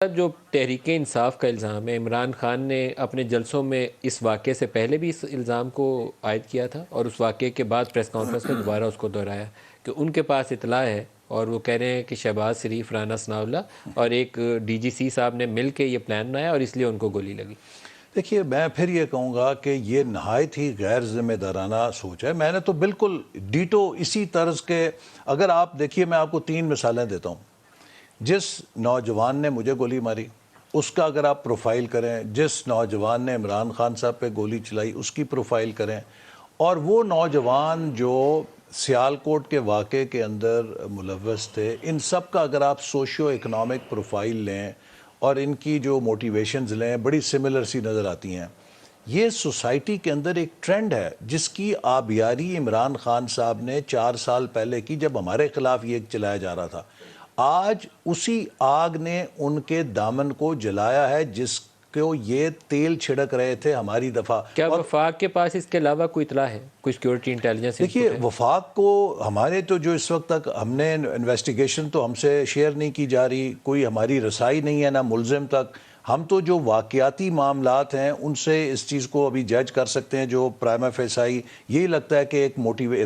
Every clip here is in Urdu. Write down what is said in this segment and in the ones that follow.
جو تحریک انصاف کا الزام ہے، عمران خان نے اپنے جلسوں میں اس واقعے سے پہلے بھی اس الزام کو عائد کیا تھا اور اس واقعے کے بعد پریس کانفرنس میں دوبارہ اس کو دہرایا کہ ان کے پاس اطلاع ہے اور وہ کہہ رہے ہیں کہ شہباز شریف، رانا ثناء اللہ اور ایک ڈی جی سی صاحب نے مل کے یہ پلان بنایا اور اس لیے ان کو گولی لگی۔ دیکھیے، میں پھر یہ کہوں گا کہ یہ نہایت ہی غیر ذمہ دارانہ سوچ ہے۔ میں نے تو بالکل ڈیٹو اسی طرز کے، اگر آپ دیکھیے میں آپ کو 3 مثالیں دیتا ہوں۔ جس نوجوان نے مجھے گولی ماری اس کا اگر آپ پروفائل کریں، جس نوجوان نے عمران خان صاحب پہ گولی چلائی اس کی پروفائل کریں، اور وہ نوجوان جو سیالکوٹ کے واقعے کے اندر ملوث تھے، ان سب کا اگر آپ سوشیو اکنامک پروفائل لیں اور ان کی جو موٹیویشنز لیں، بڑی سملر سی نظر آتی ہیں۔ یہ سوسائٹی کے اندر ایک ٹرینڈ ہے جس کی آبیاری عمران خان صاحب نے 4 سال پہلے کی، جب ہمارے خلاف یہ چلایا جا رہا تھا۔ آج اسی آگ نے ان کے دامن کو جلایا ہے جس کو یہ تیل چھڑک رہے تھے ہماری دفعہ۔ کیا وفاق کے پاس اس کے علاوہ کوئی اطلاع ہے، کوئی سیکیورٹی انٹیلیجنس؟ دیکھیے، وفاق کو ہمارے تو جو اس وقت تک ہم نے انویسٹیگیشن تو ہم سے شیئر نہیں کی جا رہی، کوئی ہماری رسائی نہیں ہے نہ ملزم تک۔ ہم تو جو واقعاتی معاملات ہیں ان سے اس چیز کو ابھی جج کر سکتے ہیں جو پرائما فیسائی یہی لگتا ہے کہ ایک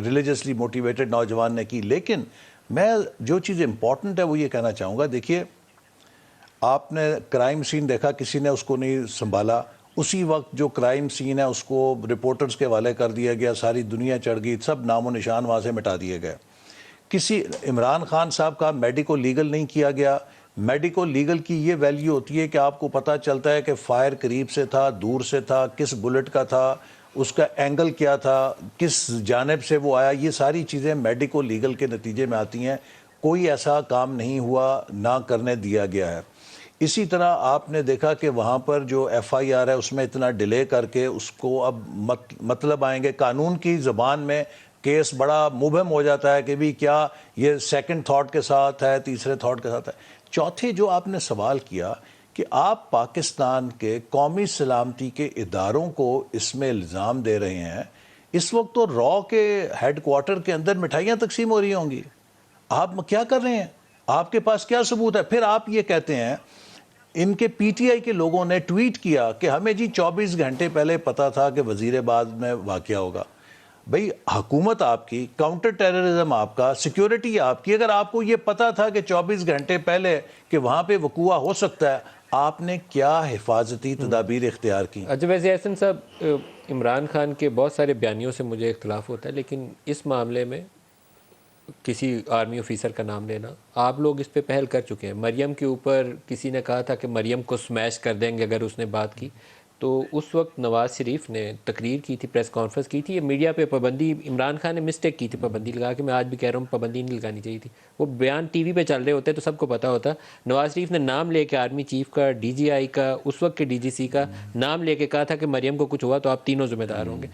ریلیجسلی موٹیویٹڈ نوجوان نے کی۔ لیکن میں جو چیز امپورٹنٹ ہے وہ یہ کہنا چاہوں گا، دیکھیے آپ نے کرائم سین دیکھا، کسی نے اس کو نہیں سنبھالا، اسی وقت جو کرائم سین ہے اس کو رپورٹرز کے حوالے کر دیا گیا، ساری دنیا چڑھ گئی، سب نام و نشان وہاں سے مٹا دیے گئے۔ کسی عمران خان صاحب کا میڈیکو لیگل نہیں کیا گیا۔ میڈیکو لیگل کی یہ ویلیو ہوتی ہے کہ آپ کو پتہ چلتا ہے کہ فائر قریب سے تھا، دور سے تھا، کس بلٹ کا تھا، اس کا اینگل کیا تھا، کس جانب سے وہ آیا۔ یہ ساری چیزیں میڈیکو لیگل کے نتیجے میں آتی ہیں۔ کوئی ایسا کام نہیں ہوا، نہ کرنے دیا گیا ہے۔ اسی طرح آپ نے دیکھا کہ وہاں پر جو ایف آئی آر ہے اس میں اتنا ڈیلے کر کے اس کو اب مطلب آئیں گے قانون کی زبان میں، کیس بڑا مبہم ہو جاتا ہے کہ بھی کیا یہ سیکنڈ تھاٹ کے ساتھ ہے، تیسرے تھاٹ کے ساتھ ہے۔ چوتھے جو آپ نے سوال کیا کہ آپ پاکستان کے قومی سلامتی کے اداروں کو اس میں الزام دے رہے ہیں، اس وقت تو را کے ہیڈ کوارٹر کے اندر مٹھائیاں تقسیم ہو رہی ہوں گی، آپ کیا کر رہے ہیں؟ آپ کے پاس کیا ثبوت ہے؟ پھر آپ یہ کہتے ہیں، ان کے پی ٹی آئی کے لوگوں نے ٹویٹ کیا کہ ہمیں جی 24 گھنٹے پہلے پتا تھا کہ وزیر آباد میں واقعہ ہوگا۔ بھئی حکومت آپ کی، کاؤنٹر ٹیررزم آپ کا، سیکیورٹی آپ کی، اگر آپ کو یہ پتا تھا کہ 24 گھنٹے پہلے کہ وہاں پہ وقوع ہو سکتا ہے، آپ نے کیا حفاظتی تدابیر اختیار کی؟ اجب احسن صاحب، عمران خان کے بہت سارے بیانیوں سے مجھے اختلاف ہوتا ہے، لیکن اس معاملے میں کسی آرمی آفیسر کا نام لینا، آپ لوگ اس پہ پہل کر چکے ہیں۔ مریم کے اوپر کسی نے کہا تھا کہ مریم کو سمیش کر دیں گے اگر اس نے بات کی، تو اس وقت نواز شریف نے تقریر کی تھی، پریس کانفرنس کی تھی، یہ میڈیا پہ پابندی عمران خان نے مسٹیک کی تھی پابندی لگا کے، میں آج بھی کہہ رہا ہوں پابندی نہیں لگانی چاہیے تھی۔ وہ بیان ٹی وی پہ چل رہے ہوتے تو سب کو پتہ ہوتا۔ نواز شریف نے نام لے کے آرمی چیف کا، ڈی جی آئی کا، اس وقت کے ڈی جی سی کا نام لے کے کہا تھا کہ مریم کو کچھ ہوا تو آپ تینوں ذمہ دار ہوں گے۔